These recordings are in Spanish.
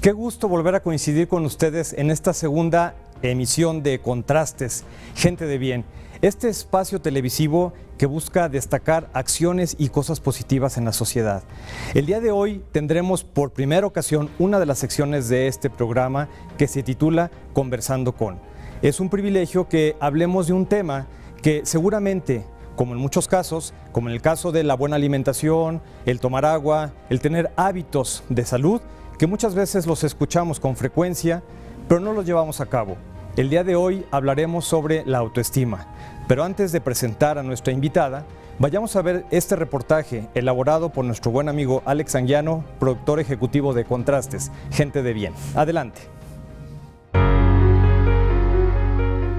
Qué gusto volver a coincidir con ustedes en esta segunda emisión de Contrastes, Gente de Bien. Este espacio televisivo que busca destacar acciones y cosas positivas en la sociedad. El día de hoy tendremos por primera ocasión una de las secciones de este programa que se titula Conversando con. Es un privilegio que hablemos de un tema que seguramente, como en muchos casos, como en el caso de la buena alimentación, el tomar agua, el tener hábitos de salud, que muchas veces los escuchamos con frecuencia, pero no los llevamos a cabo. El día de hoy hablaremos sobre la autoestima, pero antes de presentar a nuestra invitada, vayamos a ver este reportaje elaborado por nuestro buen amigo Alex Anguiano, productor ejecutivo de Contrastes, Gente de Bien. Adelante.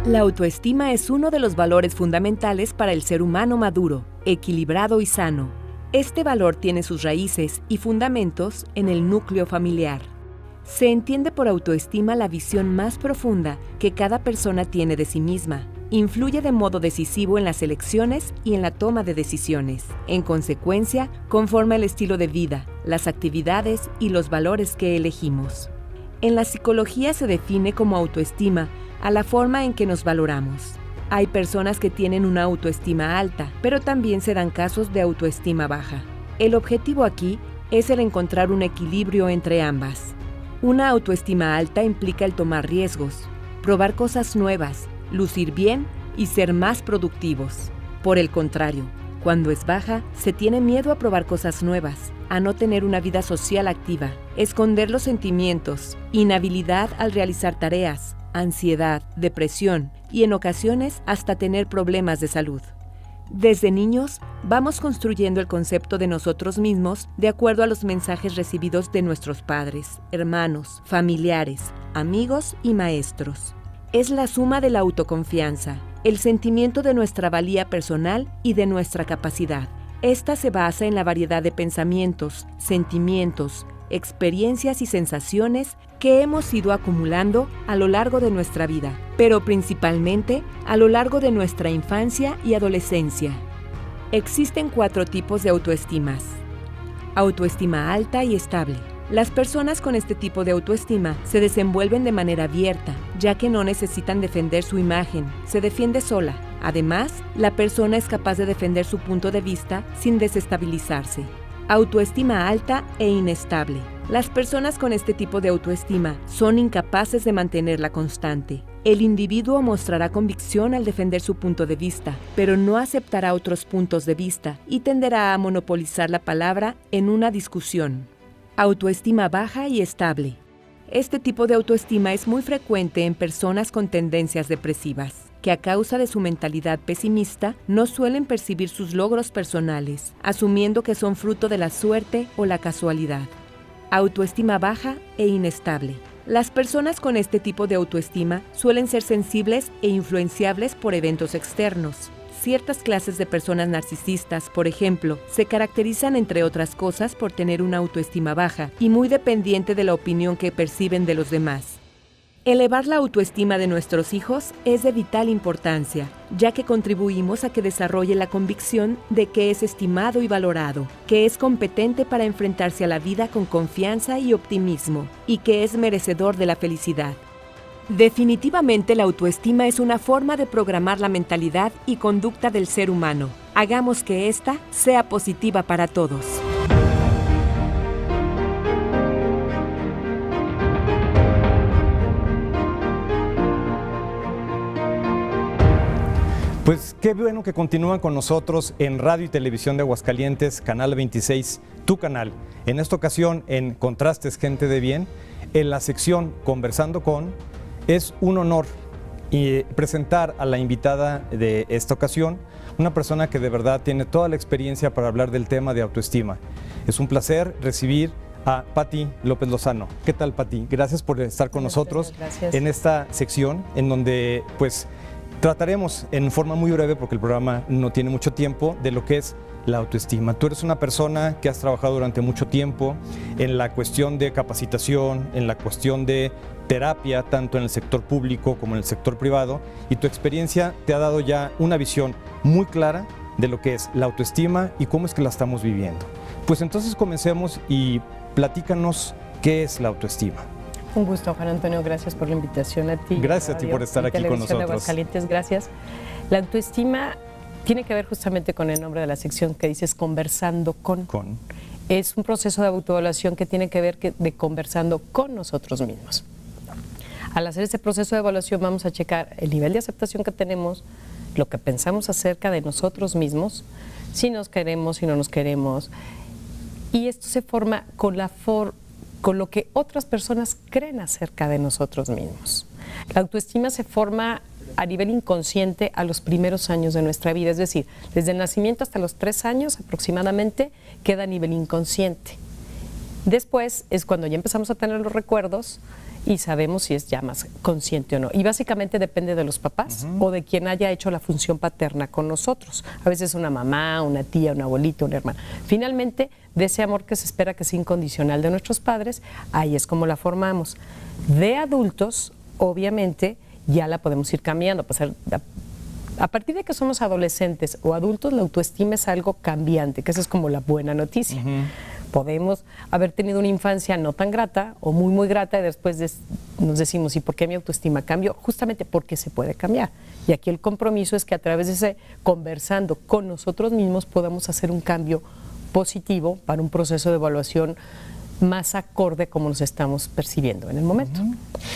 La autoestima es uno de los valores fundamentales para el ser humano maduro, equilibrado y sano. Este valor tiene sus raíces y fundamentos en el núcleo familiar. Se entiende por autoestima la visión más profunda que cada persona tiene de sí misma. Influye de modo decisivo en las elecciones y en la toma de decisiones. En consecuencia, conforma el estilo de vida, las actividades y los valores que elegimos. En la psicología se define como autoestima a la forma en que nos valoramos. Hay personas que tienen una autoestima alta, pero también se dan casos de autoestima baja. El objetivo aquí es el encontrar un equilibrio entre ambas. Una autoestima alta implica el tomar riesgos, probar cosas nuevas, lucir bien y ser más productivos. Por el contrario, cuando es baja, se tiene miedo a probar cosas nuevas, a no tener una vida social activa, esconder los sentimientos, inhabilidad al realizar tareas, ansiedad, depresión y en ocasiones hasta tener problemas de salud. Desde niños, vamos construyendo el concepto de nosotros mismos de acuerdo a los mensajes recibidos de nuestros padres, hermanos, familiares, amigos y maestros. Es la suma de la autoconfianza, el sentimiento de nuestra valía personal y de nuestra capacidad. Esta se basa en la variedad de pensamientos, sentimientos, experiencias y sensaciones que hemos ido acumulando a lo largo de nuestra vida, pero principalmente a lo largo de nuestra infancia y adolescencia. Existen 4 tipos de autoestimas. Autoestima alta y estable. Las personas con este tipo de autoestima se desenvuelven de manera abierta, ya que no necesitan defender su imagen, se defiende sola. Además, la persona es capaz de defender su punto de vista sin desestabilizarse. Autoestima alta e inestable. Las personas con este tipo de autoestima son incapaces de mantenerla constante. El individuo mostrará convicción al defender su punto de vista, pero no aceptará otros puntos de vista y tenderá a monopolizar la palabra en una discusión. Autoestima baja y estable. Este tipo de autoestima es muy frecuente en personas con tendencias depresivas, que a causa de su mentalidad pesimista no suelen percibir sus logros personales, asumiendo que son fruto de la suerte o la casualidad. Autoestima baja e inestable. Las personas con este tipo de autoestima suelen ser sensibles e influenciables por eventos externos. Ciertas clases de personas narcisistas, por ejemplo, se caracterizan entre otras cosas por tener una autoestima baja y muy dependiente de la opinión que perciben de los demás. Elevar la autoestima de nuestros hijos es de vital importancia, ya que contribuimos a que desarrolle la convicción de que es estimado y valorado, que es competente para enfrentarse a la vida con confianza y optimismo, y que es merecedor de la felicidad. Definitivamente la autoestima es una forma de programar la mentalidad y conducta del ser humano. Hagamos que ésta sea positiva para todos. Pues qué bueno que continúan con nosotros en Radio y Televisión de Aguascalientes, Canal 26, tu canal. En esta ocasión, en Contrastes Gente de Bien, en la sección Conversando con, es un honor presentar a la invitada de esta ocasión, una persona que de verdad tiene toda la experiencia para hablar del tema de autoestima. Es un placer recibir a Pati López Lozano. ¿Qué tal, Pati? Gracias por estar con nosotros en esta sección en donde pues trataremos en forma muy breve, porque el programa no tiene mucho tiempo, de lo que es la autoestima. Tú eres una persona que has trabajado durante mucho tiempo en la cuestión de capacitación, en la cuestión de terapia, tanto en el sector público como en el sector privado, y tu experiencia te ha dado ya una visión muy clara de lo que es la autoestima y cómo es que la estamos viviendo. Pues entonces comencemos y platícanos ¿qué es la autoestima? Un gusto, Juan Antonio, gracias por la invitación a ti. Gracias a ti por estar aquí con nosotros. De Aguascalientes, gracias. La autoestima tiene que ver justamente con el nombre de la sección que dices conversando con. Es un proceso de autoevaluación que tiene que ver de conversando con nosotros mismos. Al hacer ese proceso de evaluación vamos a checar el nivel de aceptación que tenemos, lo que pensamos acerca de nosotros mismos, si nos queremos, si no nos queremos. Y esto se forma con lo que otras personas creen acerca de nosotros mismos. La autoestima se forma a nivel inconsciente a los primeros años de nuestra vida, es decir, desde el nacimiento hasta los 3 años aproximadamente queda a nivel inconsciente. Después es cuando ya empezamos a tener los recuerdos y sabemos si es ya más consciente o no. Y básicamente depende de los papás o de quien haya hecho la función paterna con nosotros. A veces una mamá, una tía, una abuelita, una hermana. Finalmente, de ese amor que se espera que sea incondicional de nuestros padres, ahí es como la formamos. De adultos, obviamente, ya la podemos ir cambiando. A partir de que somos adolescentes o adultos, la autoestima es algo cambiante, que esa es como la buena noticia. Podemos haber tenido una infancia no tan grata o muy, muy grata y después nos decimos, ¿y por qué mi autoestima cambió? Justamente porque se puede cambiar. Y aquí el compromiso es que a través de ese conversando con nosotros mismos podamos hacer un cambio positivo para un proceso de evaluación más acorde como nos estamos percibiendo en el momento.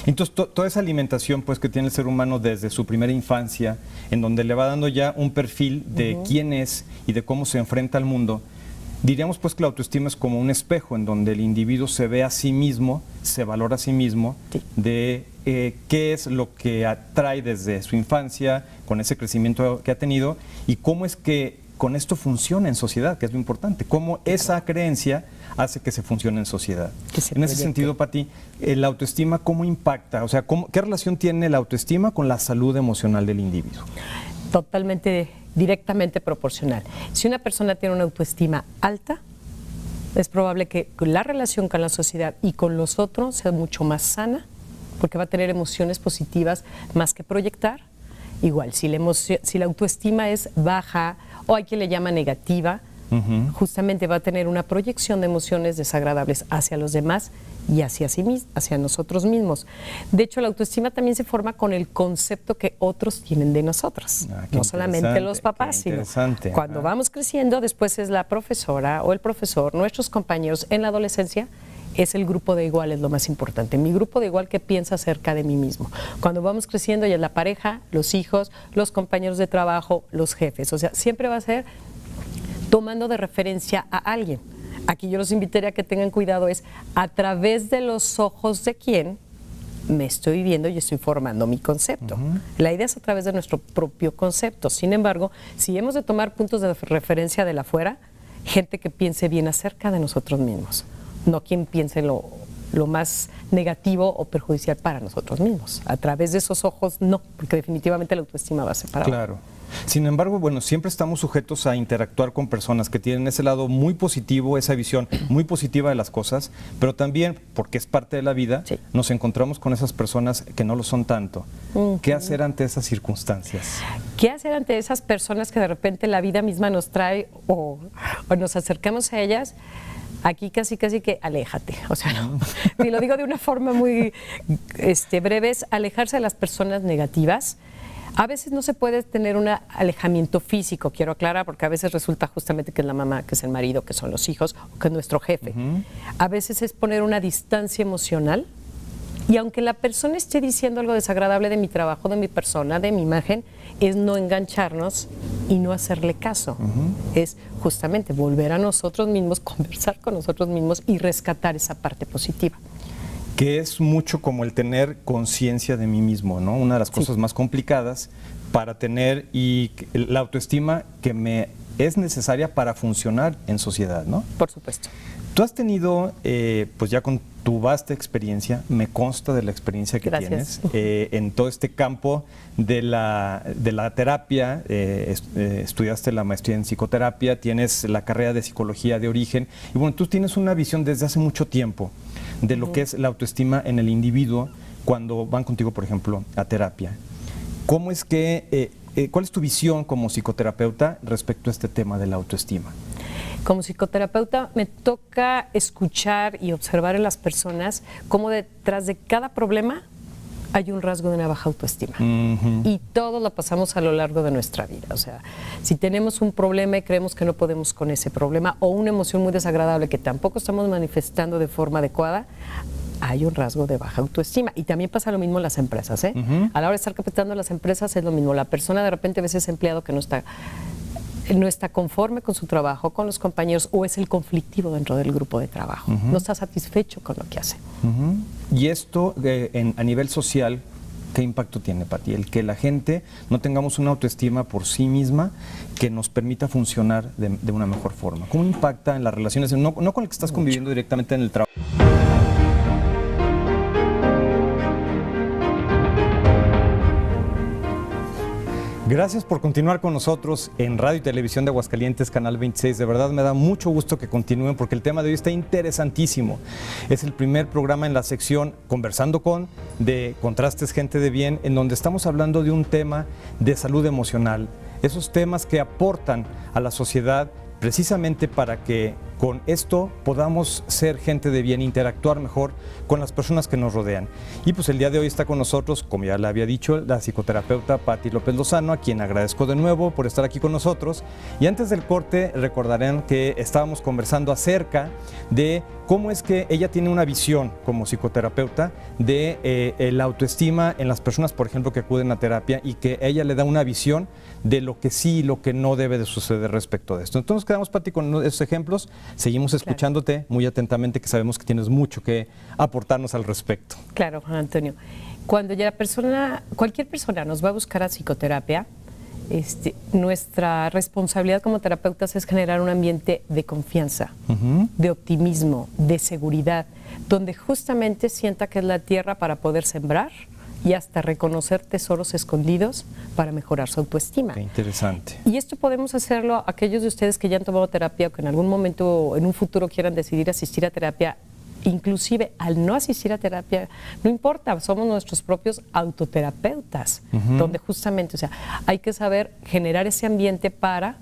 Entonces, toda esa alimentación pues, que tiene el ser humano desde su primera infancia, en donde le va dando ya un perfil de quién es y de cómo se enfrenta al mundo, diríamos pues que la autoestima es como un espejo en donde el individuo se ve a sí mismo, se valora a sí mismo, de qué es lo que atrae desde su infancia, con ese crecimiento que ha tenido, y cómo es que con esto funciona en sociedad, que es lo importante, cómo esa creencia hace que se funcione en sociedad. En ese sentido, Pati, la autoestima, ¿cómo impacta? O sea, ¿qué relación tiene la autoestima con la salud emocional del individuo? Totalmente, directamente proporcional. Si una persona tiene una autoestima alta, es probable que la relación con la sociedad y con los otros sea mucho más sana, porque va a tener emociones positivas más que proyectar. Igual, si la autoestima es baja o hay quien le llama negativa, justamente va a tener una proyección de emociones desagradables hacia los demás y hacia nosotros mismos. De hecho, la autoestima también se forma con el concepto que otros tienen de nosotros, no solamente los papás, sino cuando vamos creciendo, después es la profesora o el profesor, nuestros compañeros en la adolescencia. Es el grupo de iguales lo más importante, mi grupo de igual que piensa acerca de mí mismo. Cuando vamos creciendo ya es la pareja, los hijos, los compañeros de trabajo, los jefes, o sea, siempre va a ser tomando de referencia a alguien. Aquí yo los invitaría a que tengan cuidado, es a través de los ojos de quién me estoy viendo y estoy formando mi concepto. La idea es a través de nuestro propio concepto. Sin embargo, si hemos de tomar puntos de referencia de la afuera, gente que piense bien acerca de nosotros mismos, no quien piense lo más negativo o perjudicial para nosotros mismos. A través de esos ojos, no, porque definitivamente la autoestima va a separar. Claro. Sin embargo, bueno, siempre estamos sujetos a interactuar con personas que tienen ese lado muy positivo, esa visión muy positiva de las cosas, pero también, porque es parte de la vida, nos encontramos con esas personas que no lo son tanto. ¿Qué hacer ante esas circunstancias? ¿Qué hacer ante esas personas que de repente la vida misma nos trae o nos acercamos a ellas? Aquí casi que aléjate, o sea, no. Y lo digo de una forma muy breve, es alejarse de las personas negativas. A veces no se puede tener un alejamiento físico, quiero aclarar, porque a veces resulta justamente que es la mamá, que es el marido, que son los hijos, o que es nuestro jefe. A veces es poner una distancia emocional, y aunque la persona esté diciendo algo desagradable de mi trabajo, de mi persona, de mi imagen, es no engancharnos y no hacerle caso. Es justamente volver a nosotros mismos, conversar con nosotros mismos y rescatar esa parte positiva. Que es mucho como el tener conciencia de mí mismo, ¿no? Una de las cosas más complicadas para tener y la autoestima que me es necesaria para funcionar en sociedad, ¿no? Por supuesto. Tú has tenido, pues ya con tu vasta experiencia, me consta de la experiencia que tienes en todo este campo de la terapia, estudiaste la maestría en psicoterapia, tienes la carrera de psicología de origen, y bueno, tú tienes una visión desde hace mucho tiempo de lo que es la autoestima en el individuo cuando van contigo, por ejemplo, a terapia. ¿Cómo es que, cuál es tu visión como psicoterapeuta respecto a este tema de la autoestima? Como psicoterapeuta me toca escuchar y observar en las personas cómo detrás de cada problema hay un rasgo de una baja autoestima. Y todos lo pasamos a lo largo de nuestra vida. O sea, si tenemos un problema y creemos que no podemos con ese problema, o una emoción muy desagradable que tampoco estamos manifestando de forma adecuada, hay un rasgo de baja autoestima. Y también pasa lo mismo en las empresas, ¿eh? A la hora de estar capacitando las empresas es lo mismo. La persona de repente a veces es empleado que no está conforme con su trabajo, con los compañeros, o es el conflictivo dentro del grupo de trabajo. No está satisfecho con lo que hace. Y esto a nivel social, ¿qué impacto tiene, Pati? El que la gente no tengamos una autoestima por sí misma que nos permita funcionar de una mejor forma. ¿Cómo impacta en las relaciones? No con el que estás conviviendo directamente en el trabajo. Gracias por continuar con nosotros en Radio y Televisión de Aguascalientes, Canal 26. De verdad me da mucho gusto que continúen porque el tema de hoy está interesantísimo. Es el primer programa en la sección Conversando con de Contrastes Gente de Bien, en donde estamos hablando de un tema de salud emocional. Esos temas que aportan a la sociedad precisamente para que con esto podamos ser gente de bien, interactuar mejor con las personas que nos rodean. Y pues el día de hoy está con nosotros, como ya le había dicho, la psicoterapeuta Pati López Lozano, a quien agradezco de nuevo por estar aquí con nosotros. Y antes del corte recordarán que estábamos conversando acerca de cómo es que ella tiene una visión como psicoterapeuta de la autoestima en las personas, por ejemplo, que acuden a terapia, y que ella le da una visión de lo que sí y lo que no debe de suceder respecto de esto. Entonces quedamos, Pati, con esos ejemplos. Seguimos escuchándote muy atentamente, que sabemos que tienes mucho que aportarnos al respecto. Claro, Juan Antonio. Cuando ya cualquier persona nos va a buscar a psicoterapia, nuestra responsabilidad como terapeutas es generar un ambiente de confianza, de optimismo, de seguridad, donde justamente sienta que es la tierra para poder sembrar y hasta reconocer tesoros escondidos para mejorar su autoestima. Qué interesante. Y esto podemos hacerlo aquellos de ustedes que ya han tomado terapia o que en algún momento, en un futuro, quieran decidir asistir a terapia. Inclusive al no asistir a terapia, no importa, somos nuestros propios autoterapeutas, donde justamente, o sea, hay que saber generar ese ambiente para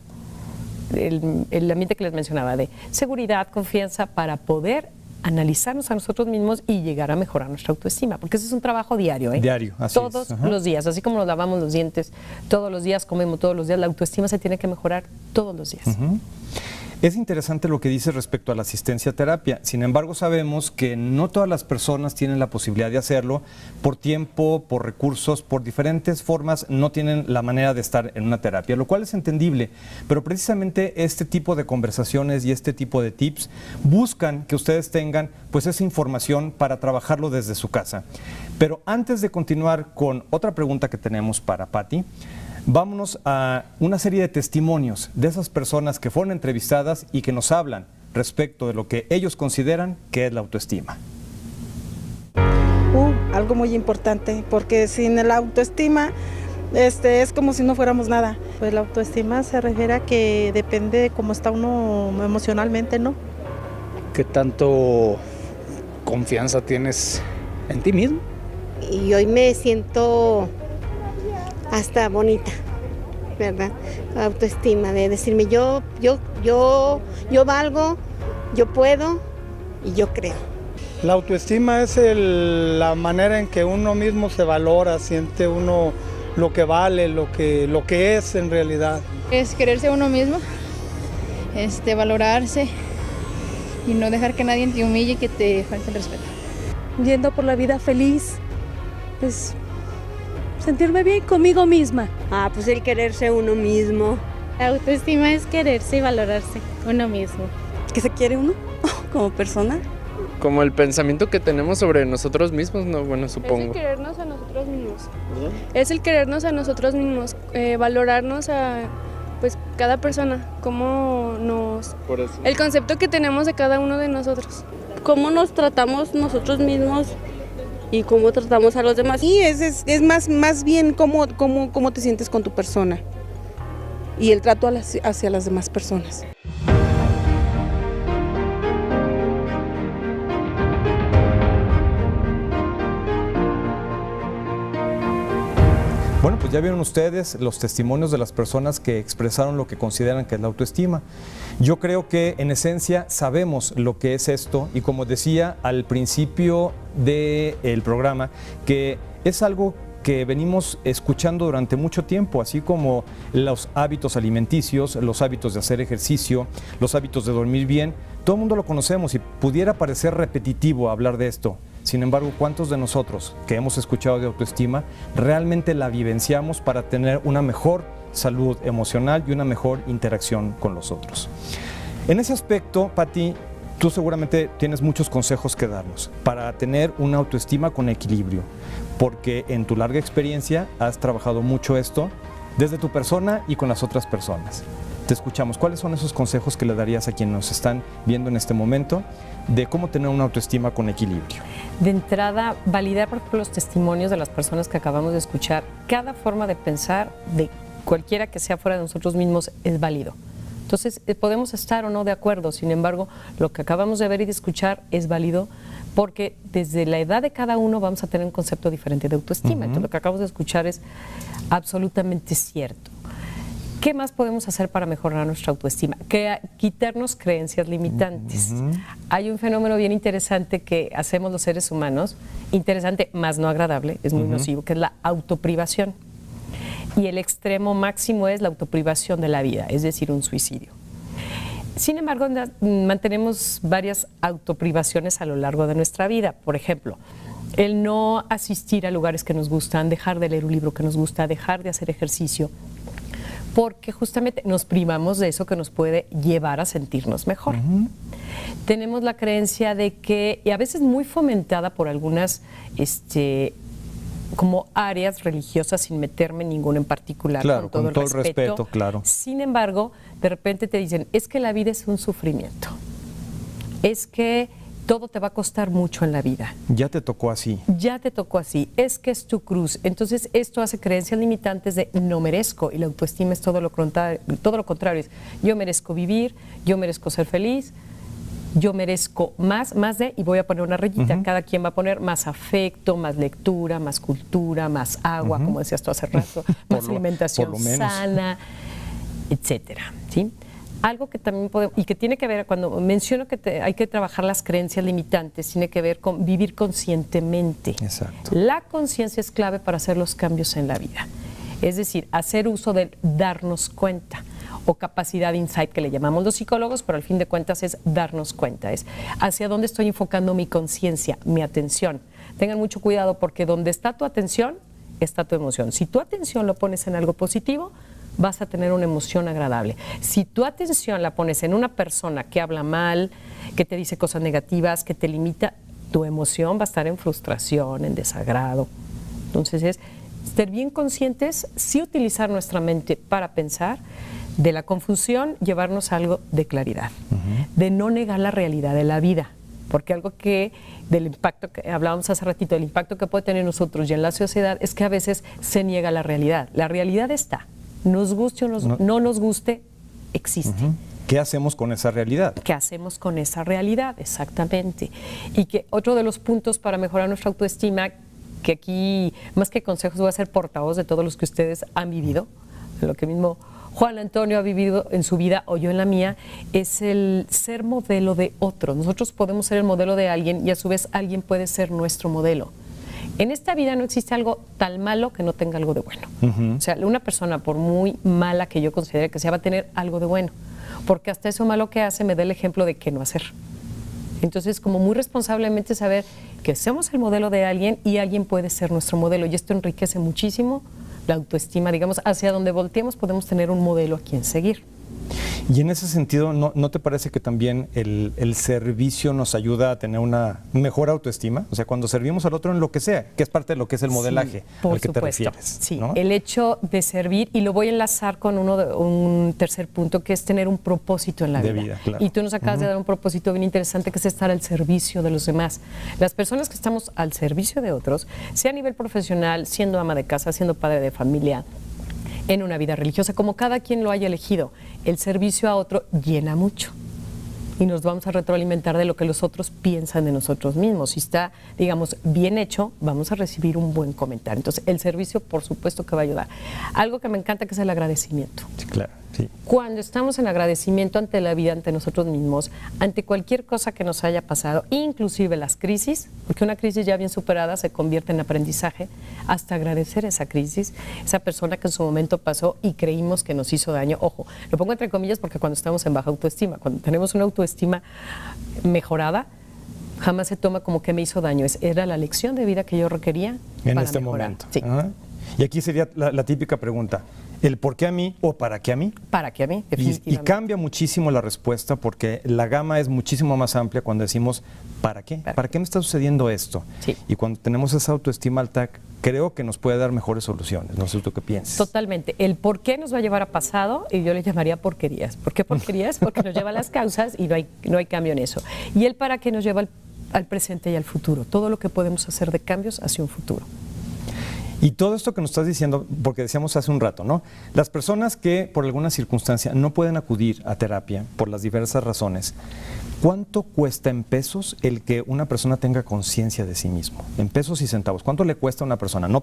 el ambiente que les mencionaba, de seguridad, confianza, para poder analizarnos a nosotros mismos y llegar a mejorar nuestra autoestima, porque ese es un trabajo diario, ¿eh? Diario, así todos los días, así como nos lavamos los dientes todos los días, comemos todos los días, la autoestima se tiene que mejorar todos los días. Es interesante lo que dices respecto a la asistencia a terapia. Sin embargo, sabemos que no todas las personas tienen la posibilidad de hacerlo por tiempo, por recursos, por diferentes formas, no tienen la manera de estar en una terapia, lo cual es entendible. Pero precisamente este tipo de conversaciones y este tipo de tips buscan que ustedes tengan pues esa información para trabajarlo desde su casa. Pero antes de continuar con otra pregunta que tenemos para Pati, vámonos a una serie de testimonios de esas personas que fueron entrevistadas y que nos hablan respecto de lo que ellos consideran que es la autoestima. Algo muy importante, porque sin la autoestima es como si no fuéramos nada. Pues la autoestima se refiere a que depende de cómo está uno emocionalmente, ¿no? ¿Qué tanto confianza tienes en ti mismo? Y hoy me siento hasta bonita, ¿verdad? Autoestima, de decirme yo valgo, yo puedo y yo creo. La autoestima es la manera en que uno mismo se valora, siente uno lo que vale, lo que es en realidad. Es quererse uno mismo, valorarse y no dejar que nadie te humille y que te falte el respeto. Yendo por la vida feliz, pues sentirme bien conmigo misma. Pues el quererse uno mismo. La autoestima es quererse y valorarse uno mismo. ¿Que se quiere uno como persona? Como el pensamiento que tenemos sobre nosotros mismos, ¿no? Bueno, supongo. Es el querernos a nosotros mismos. ¿Verdad? Es el querernos a nosotros mismos, valorarnos a pues cada persona, cómo nos... Por eso. El concepto que tenemos de cada uno de nosotros. Cómo nos tratamos nosotros mismos y cómo tratamos a los demás. Y es más bien cómo te sientes con tu persona y el trato hacia las demás personas. Bueno, pues pues ya vieron ustedes los testimonios de las personas que expresaron lo que consideran que es la autoestima. Yo creo que en esencia sabemos lo que es esto y como decía al principio del programa, que es algo que venimos escuchando durante mucho tiempo, así como los hábitos alimenticios, los hábitos de hacer ejercicio, los hábitos de dormir bien, todo el mundo lo conocemos y pudiera parecer repetitivo hablar de esto. Sin embargo, ¿cuántos de nosotros que hemos escuchado de autoestima realmente la vivenciamos para tener una mejor salud emocional y una mejor interacción con los otros? En ese aspecto, Pati, tú seguramente tienes muchos consejos que darnos para tener una autoestima con equilibrio, porque en tu larga experiencia has trabajado mucho esto desde tu persona y con las otras personas. Te escuchamos. ¿Cuáles son esos consejos que le darías a quienes nos están viendo en este momento de cómo tener una autoestima con equilibrio? De entrada, validar, por ejemplo, los testimonios de las personas que acabamos de escuchar. Cada forma de pensar de cualquiera que sea fuera de nosotros mismos es válido. Entonces, podemos estar o no de acuerdo, sin embargo, lo que acabamos de ver y de escuchar es válido porque desde la edad de cada uno vamos a tener un concepto diferente de autoestima. Entonces, lo que acabamos de escuchar es absolutamente cierto. ¿Qué más podemos hacer para mejorar nuestra autoestima? Quitarnos creencias limitantes. Hay un fenómeno bien interesante que hacemos los seres humanos, interesante, más no agradable, es muy nocivo, que es la autoprivación. Y el extremo máximo es la autoprivación de la vida, es decir, un suicidio. Sin embargo, mantenemos varias autoprivaciones a lo largo de nuestra vida. Por ejemplo, el no asistir a lugares que nos gustan, dejar de leer un libro que nos gusta, dejar de hacer ejercicio, porque justamente nos privamos de eso que nos puede llevar a sentirnos mejor. Tenemos la creencia de que, y a veces muy fomentada por algunas como áreas religiosas, sin meterme en ninguna en particular, claro, con todo el respeto, claro. Sin embargo, de repente te dicen, es que la vida es un sufrimiento, es que todo te va a costar mucho en la vida. Ya te tocó así. Ya te tocó así, es que es tu cruz. Entonces esto hace creencias limitantes de no merezco, y la autoestima es todo lo contrario, es yo merezco vivir, yo merezco ser feliz, yo merezco más de, y voy a poner una rayita, cada quien va a poner más afecto, más lectura, más cultura, más agua, como decías tú hace rato, más alimentación sana, etcétera, ¿sí? Algo que también podemos, y que tiene que ver, cuando menciono que hay que trabajar las creencias limitantes, tiene que ver con vivir conscientemente. Exacto. La conciencia es clave para hacer los cambios en la vida, es decir, hacer uso de darnos cuenta, o capacidad de insight que le llamamos los psicólogos, pero al fin de cuentas es darnos cuenta, es hacia dónde estoy enfocando mi conciencia, mi atención. Tengan mucho cuidado porque donde está tu atención, está tu emoción. Si tu atención lo pones en algo positivo, vas a tener una emoción agradable. Si tu atención la pones en una persona que habla mal, que te dice cosas negativas, que te limita, tu emoción va a estar en frustración, en desagrado. Entonces es ser bien conscientes, sí utilizar nuestra mente para pensar, de la confusión llevarnos a algo de claridad, de no negar la realidad de la vida, porque algo que del impacto que hablábamos hace ratito, del impacto que puede tener nosotros y en la sociedad es que a veces se niega la realidad. La realidad está, nos guste o no nos guste, existe. ¿Qué hacemos con esa realidad? ¿Qué hacemos con esa realidad? Exactamente. Y que otro de los puntos para mejorar nuestra autoestima, que aquí más que consejos voy a ser portavoz de todos los que ustedes han vivido, lo que mismo Juan Antonio ha vivido en su vida o yo en la mía, es el ser modelo de otro. Nosotros podemos ser el modelo de alguien y a su vez alguien puede ser nuestro modelo. En esta vida no existe algo tan malo que no tenga algo de bueno. O sea, una persona, por muy mala que yo considere que sea, va a tener algo de bueno, porque hasta eso malo que hace me da el ejemplo de qué no hacer. Entonces, como muy responsablemente saber que somos el modelo de alguien y alguien puede ser nuestro modelo, y esto enriquece muchísimo la autoestima, digamos, hacia donde volteemos podemos tener un modelo a quien seguir. Y en ese sentido, ¿no te parece que también el servicio nos ayuda a tener una mejor autoestima? O sea, cuando servimos al otro en lo que sea, que es parte de lo que es el modelaje al que te refieres. Sí, ¿no? El hecho de servir, y lo voy a enlazar con un tercer punto, que es tener un propósito en la vida. Claro. Y tú nos acabas de dar un propósito bien interesante, que es estar al servicio de los demás. Las personas que estamos al servicio de otros, sea a nivel profesional, siendo ama de casa, siendo padre de familia, en una vida religiosa, como cada quien lo haya elegido, el servicio a otro llena mucho. y nos vamos a retroalimentar de lo que los otros piensan de nosotros mismos. Si está, digamos, bien hecho, vamos a recibir un buen comentario. Entonces, el servicio, por supuesto que va a ayudar. Algo que me encanta que es el agradecimiento. Sí, claro, sí. Cuando estamos en agradecimiento ante la vida, ante nosotros mismos, ante cualquier cosa que nos haya pasado, inclusive las crisis, porque una crisis ya bien superada se convierte en aprendizaje, hasta agradecer esa crisis, esa persona que en su momento pasó y creímos que nos hizo daño. Ojo, lo pongo entre comillas porque cuando estamos en baja autoestima, cuando tenemos una autoestima mejorada, jamás se toma como que me hizo daño. Era la lección de vida que yo requería en para este mejorar. momento. Sí. Y aquí sería la típica pregunta, ¿el por qué a mí o para qué a mí? Para qué a mí, Y definitivamente. cambia muchísimo la respuesta porque la gama es muchísimo más amplia cuando decimos ¿para qué? ¿Para qué me está sucediendo esto? Sí. Y cuando tenemos esa autoestima alta, creo que nos puede dar mejores soluciones. No sé tú qué piensas. Totalmente. El por qué nos va a llevar a pasado y yo le llamaría porquerías. ¿Por qué porquerías? Porque nos lleva a las causas y no hay cambio en eso. Y el para qué nos lleva al presente y al futuro. Todo lo que podemos hacer de cambios hacia un futuro. Y todo esto que nos estás diciendo, porque decíamos hace un rato, ¿no? Las personas que por alguna circunstancia no pueden acudir a terapia por las diversas razones, ¿cuánto cuesta en pesos el que una persona tenga conciencia de sí mismo? En pesos y centavos. ¿Cuánto le cuesta a una persona? No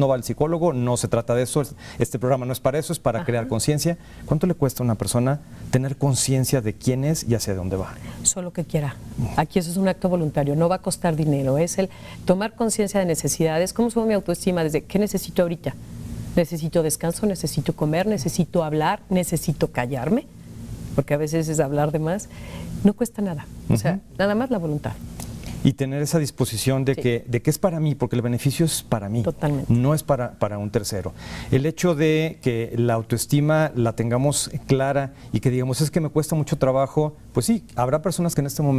va al psicólogo, no se trata de eso, este programa no es para eso, es para crear conciencia. ¿Cuánto le cuesta a una persona tener conciencia de quién es y hacia dónde va? Solo que quiera. Aquí eso es un acto voluntario, no va a costar dinero, es el tomar conciencia de necesidades. ¿Cómo subo mi autoestima? Desde ¿qué necesito ahorita? Necesito descanso, necesito comer, necesito hablar, necesito callarme, porque a veces es hablar de más. No cuesta nada, o sea, nada más la voluntad. Y tener esa disposición de, que es para mí, porque el beneficio es para mí, totalmente, no es para un tercero. El hecho de que la autoestima la tengamos clara y que digamos es que me cuesta mucho trabajo, pues sí, habrá personas que en este momento